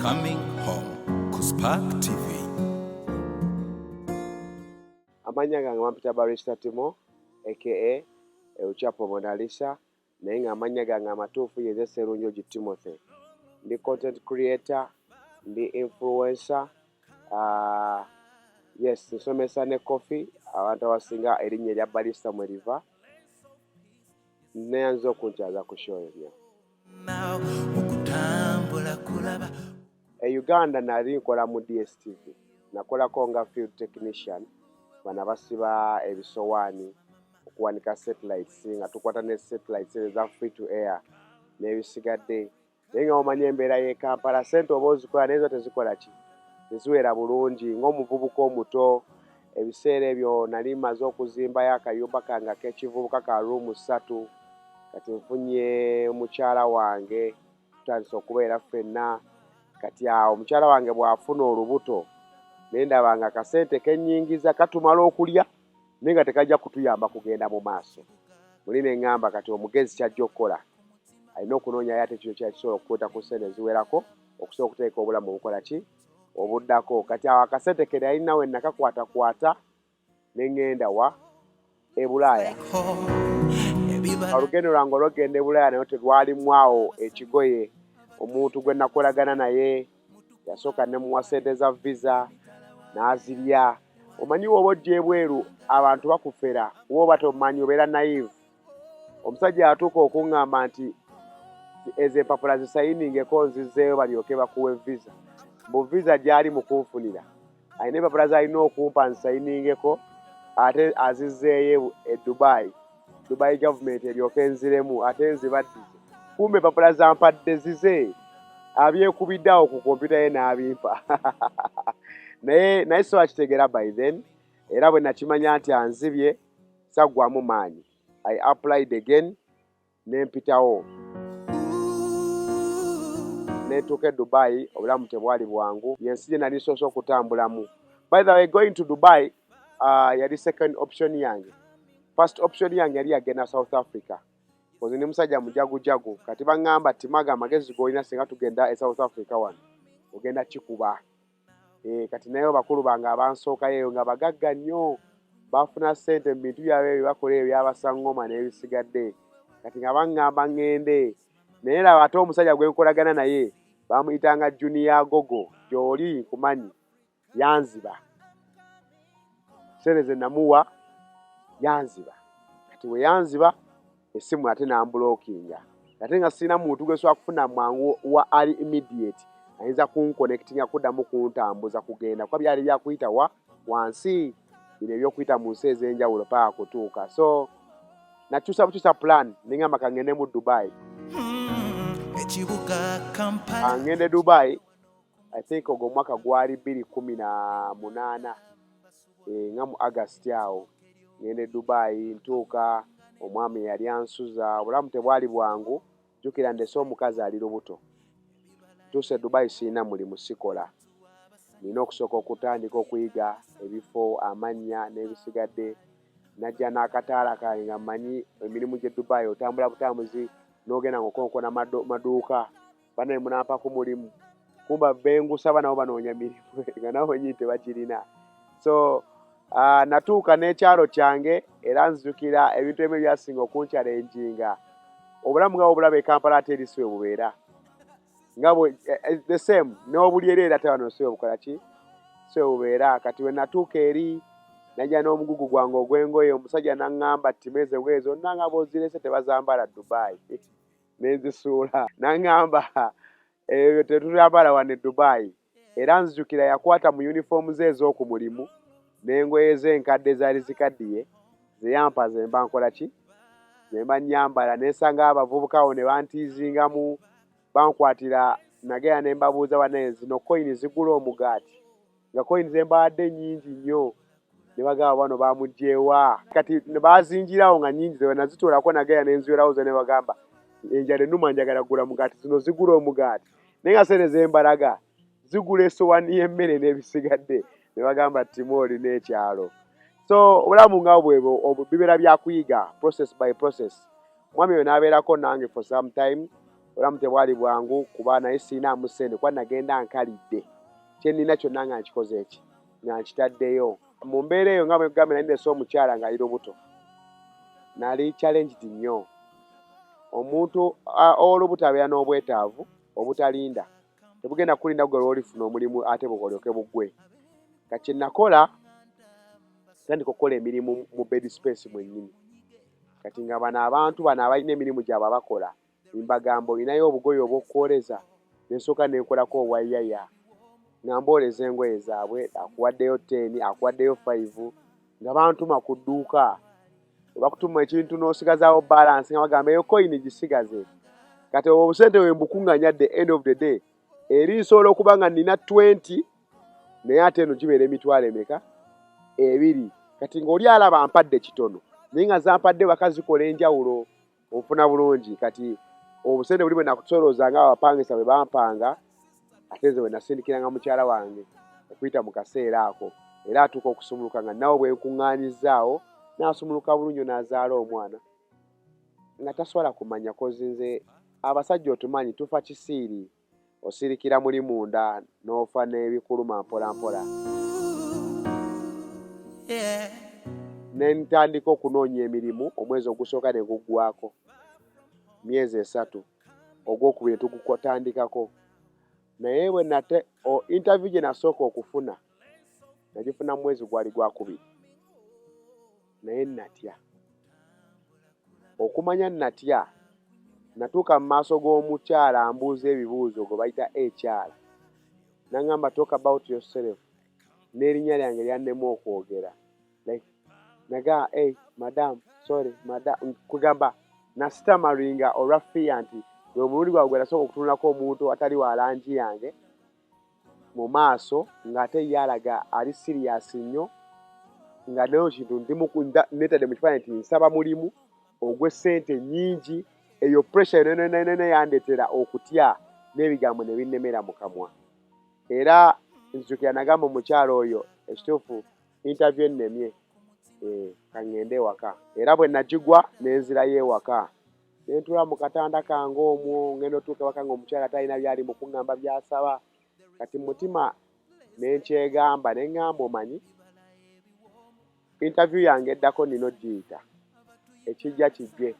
coming home ku Spark TV. Amanya gange Mampita Barrister Timo aka Euchapo Mona Lisa naye nga amanya gange amatuufu ye Sserunjogi Timothy. Ndi content creator, ndi influencer, yes, nsomesa ne coffee abantu abasinga erinnya erya Barrister mwe liva. Neyanza okunkyaza ku show eyo. Uganda nali nkola mu DSTV. Nakolako nga field technician. Bana basiba ebisowaani okuwanika satellites nga tukwata ne satellites eza free to air n'ebisigadde. Naye nga omanya embeera y'e Kampala ssente oba ozikola naye zo tezikola ki? Teziwera bulungi ng'omuvubuka omuto. Ebiseera ebyo nali maze okuzimbayo akayumba kange ak'ekivubuka ka room 3. Kati nfunye mukyala wange tutandise okubeera ffenna. Kati awo omukyala wange bw'afuna olubuto naye ndaba nga akasente kennyingiza katumala okulya naye nga tekajja kutuyamba kugenda mu maaso. Muli ne ŋŋamba kati omugezi kyajja okukola alina okunoonya ate kino kyakisobola okukweta ku ssente ziwerako okusobola okuteeka obulamu obukola ki obuddako. Kati awo akasente ke yalina we nakakwatakwata ne ŋŋenda wa e Bulaaya. Olugendo lwange olw'okugenda e Bulaaya naye terwalimu awo ekigoye. Omuntu gwe nakolagana naye yasooka ne muwa ssente za visa n'azirya. Omanyi woba ojja ebweru abantu bakufera woba tomanyi obeera naive. Omusajja yatuuka okuŋŋamba nti ezo empapula zisayiningeko nzizzeeyo balyoke bakuwe visa. Mu visa gy'ali mu kunfunira alina empapula z'alina okumpa nzisayiningeko ate azizzeeyo e Dubai government eryoke enziremu ate nzibaddize. Kumbe empapula zampadde zize abyekubidde awo ku kompyuta ye n'abimpa. naye so akitegeera by then era bwe nakimanya nti anzibye saggwamu maanyi. I applied again nempitawo netuuka e Dubai. Obulamu tebwali bwangu, yensi gye nali nsoose okutambulamu. By the way, going to Dubai yali second option yange. First option yange yali yagenda South Africa kozi ne musajja mujagujagu. Kati baŋŋamba Timaga amagezi g'olina singa tugenda e South Africa wano ogenda kikuba. Kati naye bakulu bange abansookayo nga bagagga nnyo bafuna ssente mu bintu byabwe ebyo bakola ebyabasaŋŋoma n'ebisigadde. Kati nga baŋŋamba ŋŋende naye laba ate omusajja gwe nkolagana naye bamuyitanga Junior Gogo gy'oli nkumanyi yanziba. Ssente ze namuwa yanziba. Kati we yanziba essimu ate n'ambulookinga. Ate nga sirina muntu gwe nsobola kufuna mangu wa ali immediate ayinza kunkonectinga kuddamu kuntambuza kugenda kuba byali byakuyita wansi bino ebyokuyita mu nsi ez'enjawulo paka kutuuka. So nakyusa bukyusa plan neŋŋamba ka ŋŋende mu Dubai. Ngende Dubai I think ogwo omwaka gwali 2018 nga mu August awo. Ngende Dubai ntuuka omwami yali ansuza. Obulamu tebwali bwangu. Jjukira ndese omukazi ali lubuto. Tuuse Dubai sirina mulimu sikola. Nina okusooka okutandika okuyiga ebifo amannya n'ebisigadde. Najja n'akataala kange nga mmanyi emirimu gy'e Dubai otambula butambuzi n'ogenda ng'okonkona maduuka banaye munampa ku mulimu. Kumba bengusa banabo banoonya mirimu nga nabo bennyini tebakirina. So natuuka n'ekyalo kyange era nzijukira ebintu ebimu ebyasinga okunchallenging. Obulamu nga obulaba e Kampala ate eri si bwe bubeera. Nga the same n'obuli eri era tebano si bwe bukola ki? Si bwe bubeera. Kati we natuuka eri najja n'omugugu gwange ogw'engoye omusajja n'aŋŋamba Timeze engoye zonna nga b'ozirese tebazambala Dubai. Nenzisuula n'aŋŋamba ebyo tetuzambala wano e Dubai. Era nzijukira yakwata mu uniform ze ez'oku mulimu n'engoye ze enkadde zaali zikaddiye ze yampa ze mba nkola ki? Ze mba nnyambala. N'ensanga abavubuka awo ne bantiizingamu bankwatira nagera ne mbabuuza banaye zino coin zigula omugaati nga coin ze mbawadde nnyingi nnyo. Ne bagamba bano bamugyewa. Kati ne bazinjirawo nga nnyingi ze nazituulako nagera ne nziwerawo ze ne bagamba enjala ennuma njagala gula mugaati zino zigula omugaati. Naye nga ssente ze mbalaga zigula essowaani y'emmere n'ebisigadde. Ne bagamba Timo olina ekyalo. So obulamu nga bwebwo bibeera bya kuyiga process by process. Mwami we n'abeerako nange for some time olamu tebwali bwangu kuba naye siinaamu ssente kuba nagenda nkalidde kye nnina kyonna nga nkikoze eki nga nkitaddeyo mu mbeera eyo nga bwe gambe nali ndese omukyala ng'ali lubuto nali challenged nnyo omuntu olubuto abeera n'obwetaavu obutalinda tebugenda kulinda gwe lw'olifuna omulimu ate bukolyoke buggwe kati kye nakola tandika okukola emirimu mu bed space mwennyini kati nga bano abantu bano abalina emirimu gyabwe abakola mbagamba olinayo obugoye obw'okwoleza nensooka nenkolako obwayaya nga mbooleza engoye zaabwe akuwaddeyo 10 akuwaddeyo 5 nga bantuma ku dduuka bakutuma ekintu n'osigazaawo balance nga bagamba eyo coin gisigaze kati obusente bwe mbukunganya at the end of the day eri nsobola okuba nga nina 20 naye ate eno gibeera emitwalo emeka 2 kati ng'oli alaba mpadde kitono naye nga zampadde bakazikola enjawulo ofuna bulungi kati obusente buli bwe nakusolooza nga abapangisa bwe bampanga ate nze bwe nasindikiranga mukyala wange okuyita mu kaseera ako era atuuka okusumuluka nga nawe bwe nkuŋŋaanyizzaawo n'asumuluka bulungi n'azaala omwana nga tasobola kumanya kozi nze abasajja otumanyi tufa kisiiri osirikira muli munda n'ofa n'ebikuluma mpola mpola ne ntandika okunoonya emirimu omwezi ogusooka ne guggwako myezi 3 ogwokubiri tugukotandikako naye bwe nate interview gye nasooka okufuna nagifuna mu mwezi gwali gwakubiri naye natya okumanya natya natuuka mu maaso g'omukyala ambuuza ebibuuzo gwe bayita HR nangamba talk about yourself n'erinnya lyange lyannemu okwogera naga madam sorry madam kugamba nasitamaringa olwa fiya nti gwe omulundi gwawe gwe nasooka okutunulako omuntu atali wa langi yange mu maaso ng'ate ye alaga ali serious nnyo nga nayo kintu netadde mu kifaananyi nti nsaba mulimu ogw'essente nnyingi eyo pressure nene yandetera okutya n'ebigambo ne binnemera mu kamwa era nzijukira nagamba omukyalo oyo ekituufu interview ennemye kangende ewaka era bwe nagigwa nenzirayo ewaka nentula mu katanda kange omwo ngenda otuuka ewaka nga omukyala talina byali mu kuŋŋamba byasaba kati mutima nenkyegamba neŋŋamba omanyi interview yange eddako nina ogiyita ekijja kijje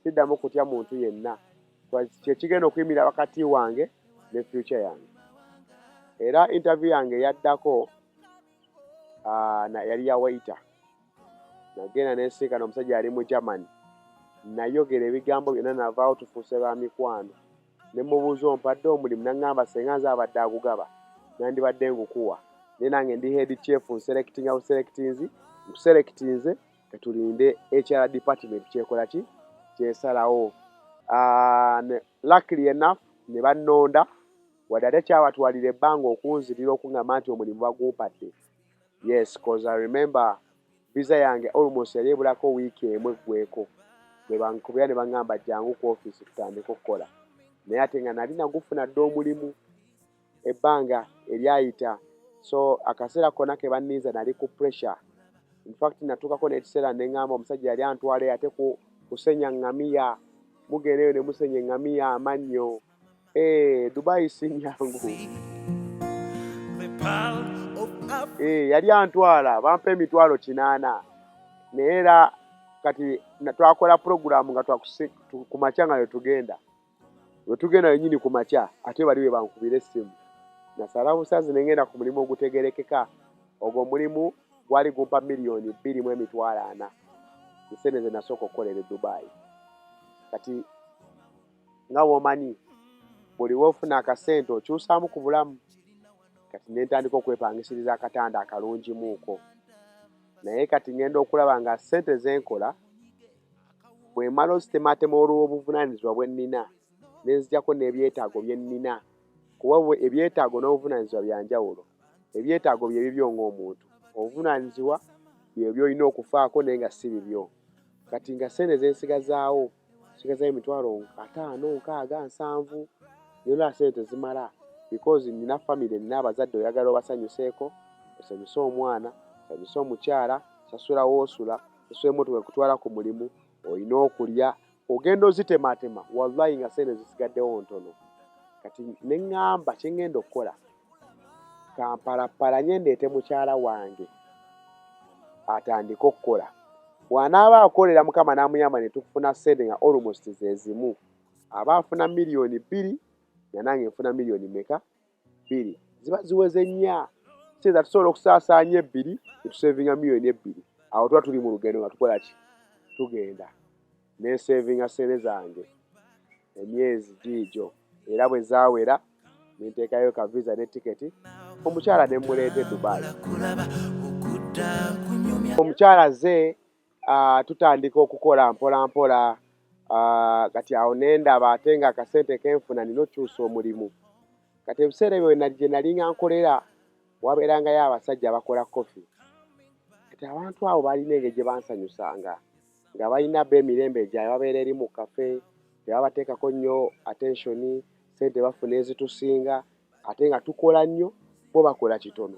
siddamu kutya muntu yenna kyekigenda okuyimira wakati wange ne future yange era interview yange yaddako yali ya waiter nagenda nensinkana omusajja ali mu Germany nayogera ebigambo byonna navaawo tufuuse ba mikwano ne mubuuza ompadde omulimu naŋŋamba senga nze abadde agugaba nandibadde ngukuwa naye nange ndi head chef nselectinga nkuselectinze katulinde HR department kyekola ki kyesalawo luckily enough ne bannonda wadde ate kyabatwalira ebbanga okunzirira okuŋŋamba nti omulimu bagumpadde yes cause I remember visa yange almost yali ebulako wiiki emu eggweko bwe bankubira ne baŋŋamba jangu ku office tutandika okukola naye ate nga nali nagufuna dde omulimu ebbanga eryayita so akaseera konna ke banninza nali ku pressure in fact natuukako n'ekiseera ne ŋŋamba omusajja yali antwala ate kusenya ŋŋamiya mugenda eyo ne musenya eŋŋamiya amannyo Dubai si nnyangu yali antwala bampa emitwalo 800 naye era kati twakola program nga ku makya nga wetugenda yennyini ku makya ate bali be bankubira essimu nasala busazi nengenda ku mulimu ogutegerekeka ogwo omulimu gwali gumpa $2,400,000 esente ze nasooka okukolera e Dubai kati nga bw'omanyi buli wofuna akasente okyusaamu ku bulamu kati nentandika okwepangisiriza akatanda akalungimuuko naye kati ngenda okulaba nga ssente zenkola bwe mala ozitematema olw'obuvunaanyizibwa bwe nnina nenzijjako n'ebyetaago bye nnina kuba ebyetaago n'obuvunaanyizibwa bya njawulo ebyetaago bye bibyo ng'omuntu obuvunaanyizibwa bye byolina okufaako naye nga si bibyo kati nga ssente zensigazaawo emitwalo 5, 6, 7 yonna ssente zimala because nina family nina abazadde oyagala obasanyuseeko osanyuse omwana osanyuse omukyala sasula woosula osula emmotoka ekutwala ku mulimu olina okulya ogenda ozitematema wallahi nga sente zisigaddewo ntono. Kati ne ŋŋamba kye ŋŋenda okukola kampalapalanye ndeete mukyala wange atandike okukola. Bw'anaaba akolera Mukama n'amuyamba ne tufuna ssente nga almost ze zimu, aba afuna miliyoni 2 nga nange nfuna miliyoni meka 2. Ziba ziweze nnya. Sinza tusobola okusaasaanya 2 ne tusevinga miliyoni 2. Awo tuba tuli mu lugendo nga tukola ki? Tugenda. Ne sevinga ssente zange emyezi giigyo. Era bwe zaawera ne nteekayo ka visa ne tiketi, omukyala ne mmuleeta e Dubai. Omukyala azze tutandika okukola mpola mpola. Kati awo ne ndaba ate nga akasente kenfuna nina okyusa omulimu. Kati ebiseera ebyo gye nali nga nkolera wabeerangayo abasajja bakola kofi. Kati abantu abo balina engeri gye bansanyusanga, nga balina b'emirembe gyabwe babeera eri mu kafe, tebabateekako nnyo attention, ssente bafuna ezitusinga, ate nga tukola nnyo, bo bakola kitono.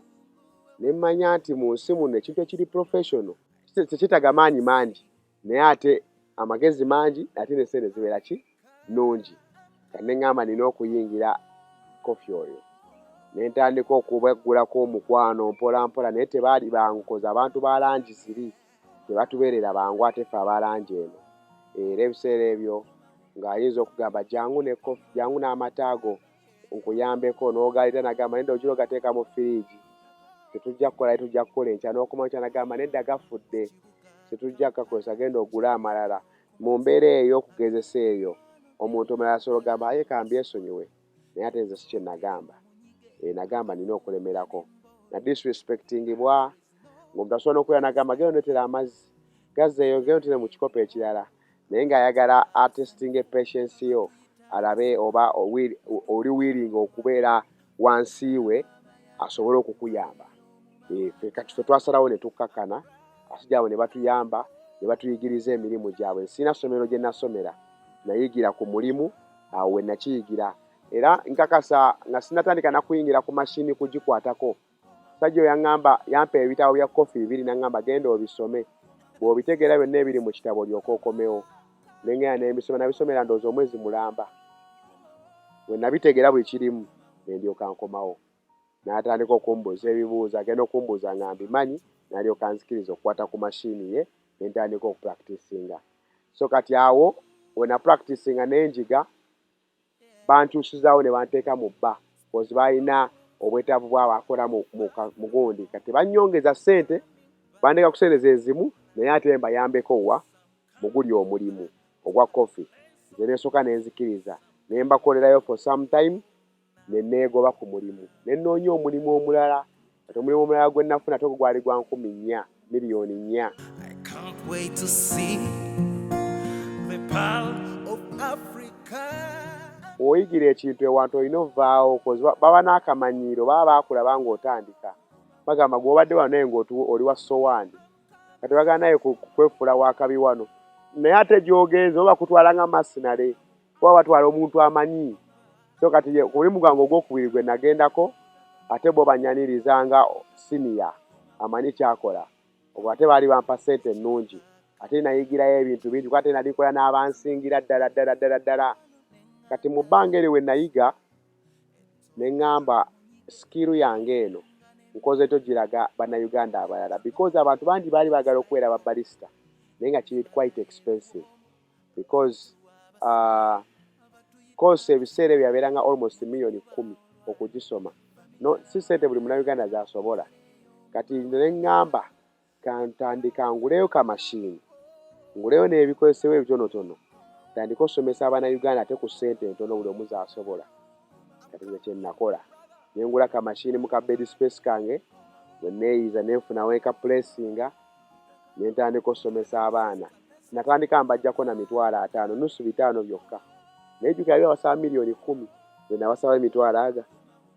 Ne mmanya nti mu nsi muno ekintu ekiri professional tekyetaaga maanyi mangi, naye ate amagezi mangi ate ne ssente zibeera ki? Nnungi. Kati ne ŋŋamba nina okuyingira kofi oyo. Ne ntandika okubaggulako omukwano mpola mpola, naye tebaali bankoze. Abantu ba langi ziri tebatubeerera bangu ate ffe aba langi eno. Era ebiseera ebyo ng'ayinza okugamba jangu ne kofi, jangu n'amata ago nkuyambeko, n'ogaleeta n'agamba nedda ojira ogateeka mu firiigi, tetujja kukola tujja kukola enkya. N'okoma enkya n'agamba nedda gafudde, tetujja kugakozesa, genda ogule amalala. Mu mbeera ey'okugezesa eyo omuntu omulala asobola okugamba aye kambyesonyiwe, naye ate nze si kye nagamba. Nagamba nina okulemerako. Na disrespectingibwa ng'omuntu asobola n'okubeera n'agamba genda ondeetera amazzi, gazzeeyo genda onteere mu kikopo ekirala, naye ng'ayagala atestinge patience yo alabe oba oli willing okubeera wansi we asobole okukuyamba. Kati ffe twasalawo ne tukkakkana, abasajja abo ne batuyamba, ne batuyigiriza emirimu gyabwe. Sina ssomero gye nasomera, nayigira ku mulimu awo we nakiyigira. Era nkakasa nga sinatandika na kuyingira ku mashini kugikwatako. Sajja yaŋŋamba yampa ebitabo bya kofi 2 n'aŋŋamba genda obisome. Bw'obitegeera byonna ebiri mu kitabo olyoke okomewo. Ne ŋŋenda ne mbisoma, nabisomera ndowooza omwezi mulamba. Bwe nabitegeera buli kirimu ne ndyoka nkomawo. N'atandika okumbuuza ebibuuzo, agenda okumbuuza nga mbimanyi, n'alyoka anzikiriza okukwata ku mashini ye, ne ntandika okupracticinga. So kati awo we napracticinga n'enjiga, bankyusizaawo ne banteeka mu bba, because balina obwetaavu bwabo akola mu gundi. Kati bannyongeza ssente, bandeka ku ssente ze zimu, naye ate mbayambeko wa mu guli omulimu ogwa kofi. Nze ne nsooka ne nzikiriza, ne mbakolerayo for some time, ne neegoba ku mulimu. Ne nnoonya omulimu omulala. Kati omulimu omulala gwe nafuna ate gwali gwa 4 miliyoni 4. I can't wait to see the pearl of Africa. Oyigira ekintu ewantu olina ovaawo, baba n'akamanyiiro, baba baakulaba ng'otandika. Bagamba gw'obadde wano naye ng'oli wa sowaani. Kati bagamba naye kwefuula wakabi wano. Naye ate gy'ogenze oba kutwala nga masinale, oba batwala omuntu amanyi. So kati ku mulimu gwange ogwokubiri gwe nagendako, ate bo bannyaniriza nga siniya amanyi kyakola. Obwo ate baali bampa ssente ennungi. Ate nayigirayo ebintu bingi, ate nali nkola n'abansingira ddala. Kati mu bbanga eryo we nayiga ne ŋŋamba skiru yange eno nkoze togiraga bannayuganda abalala, because abantu bangi baali baagala okubeera babalista, naye nga kiri quite expensive, because course ebiseera ebyo yabeeranga almost miliyoni 10 okugisoma. No, si ssente buli munnayuganda z'asobola. Kati ne ŋŋamba kantandika nguleyo ka mashini, nguleyo n'ebikozesebwa ebitonotono, tandika osomesa abannayuganda ate ku ssente entono buli omu z'asobola. Kati nze kye nakola ne ngula ka mashini mu ka bed space kange, bwe neeyiza ne nfunawo eka pulesinga, ne ntandika osomesa abaana. Natandika mbajjako na $50, nusu 5 byokka. Naye jjukira byo basaba miliyoni 10, nze nabasaba $20.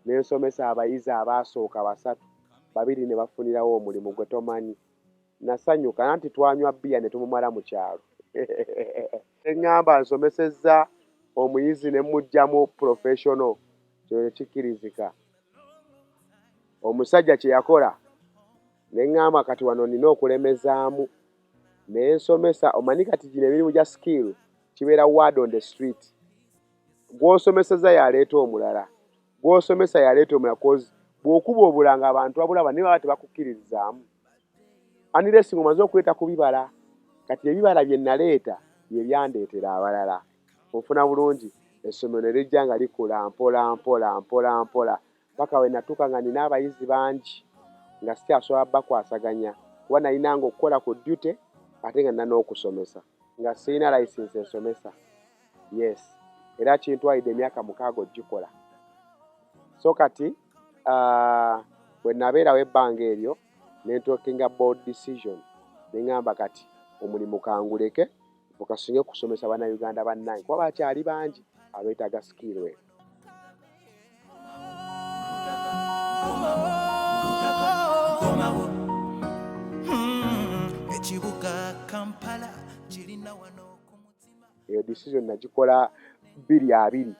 Ne nsomesa abayizi abaasooka 3, 2 ne bafunirawo omulimu gwe tomanyi. Nasanyuka nanti twanywa bbiya ne tumumala mu kyalo. Eŋŋamba nsomesezza omuyizi ne mmuggyamu professional, kyo kikkirizika. Omusajja kye yakola, ne ŋŋamba kati wano nina okulemezaamu, ne nsomesa. Omanyi kati gino emirimu gya skill kibeera word on the street. Gw'osomeseza yaleeta omulala, gw'osomesa yaleeta omulala, cause bw'okuba obulanga abantu babulaba naye baba tebakukkiririzaamu. Unless ng'omaze okuleeta ku bibala. Kati ebibala bye naleeta bye byandeetera abalala. Ofuna bulungi, essomero ne lijja nga likula mpola mpola mpola mpola paka we natuuka nga nina abayizi bangi nga sikyasobola bakwasaganya kuba nalinanga okukola ku duty ate nga nina n'okusomesa nga sirina license ensomesa. Yes, era kintwalidde emyaka 6 ogikola. So kati bwe nabeerawo ebbanga eryo ne ntuukinga board decision ne ngamba kati omulimu kanguleke okasinge kusomesa bannayuganda bannange kuba bakyali bangi abeetaaga skill eyo. Eyo decision nagikola 2020.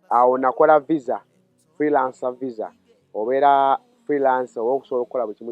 Awo nakola visa, freelancer visa. Obeera freelancer oba okusobola okukola buli kimu